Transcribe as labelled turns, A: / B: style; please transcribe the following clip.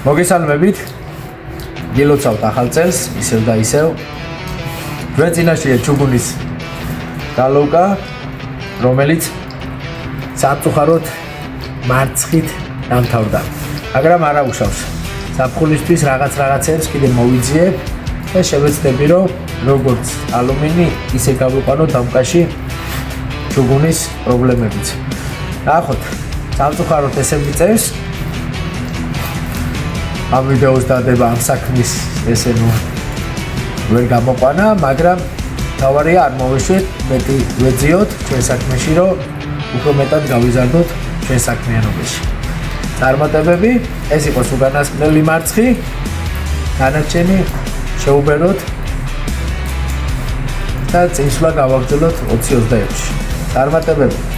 A: მოგესალმებით. გილოცავთ ახალ წელს, ისევ და ისევ. ჩვენ წინაშეა ჩუგუნის გალოვკა, რომელიც სამწუხაროდ მარცხით დამთავრდა. მაგრამ არა უშავს. საფხულისთვის რაღაცებს კიდე მოვიძიებ და შევეცდები, რომ როგორც ალუმინი, ისე გავიყვანო დამკაში ჩუგუნის პრობლემებიც. ნახოთ, სამწუხაროდ ესე მიწევს. ამ ვიდეოს დადება ამ საქმის ესე ვერ გამოყვანა, მაგრამ თავარია არ მოვეშვით, მეტი ვეძიოთ ჩვენ საქმეში, რომ უფრო მეტად გავიზარდოთ ჩვენ საქმიანობაში. წარმატებები, ეს იყოს უკანასკნელი მარცხი, განაჩენი შეუბეროთ და წინსვლა გავაგრძელოთ 20-26-ში. წარმატებები.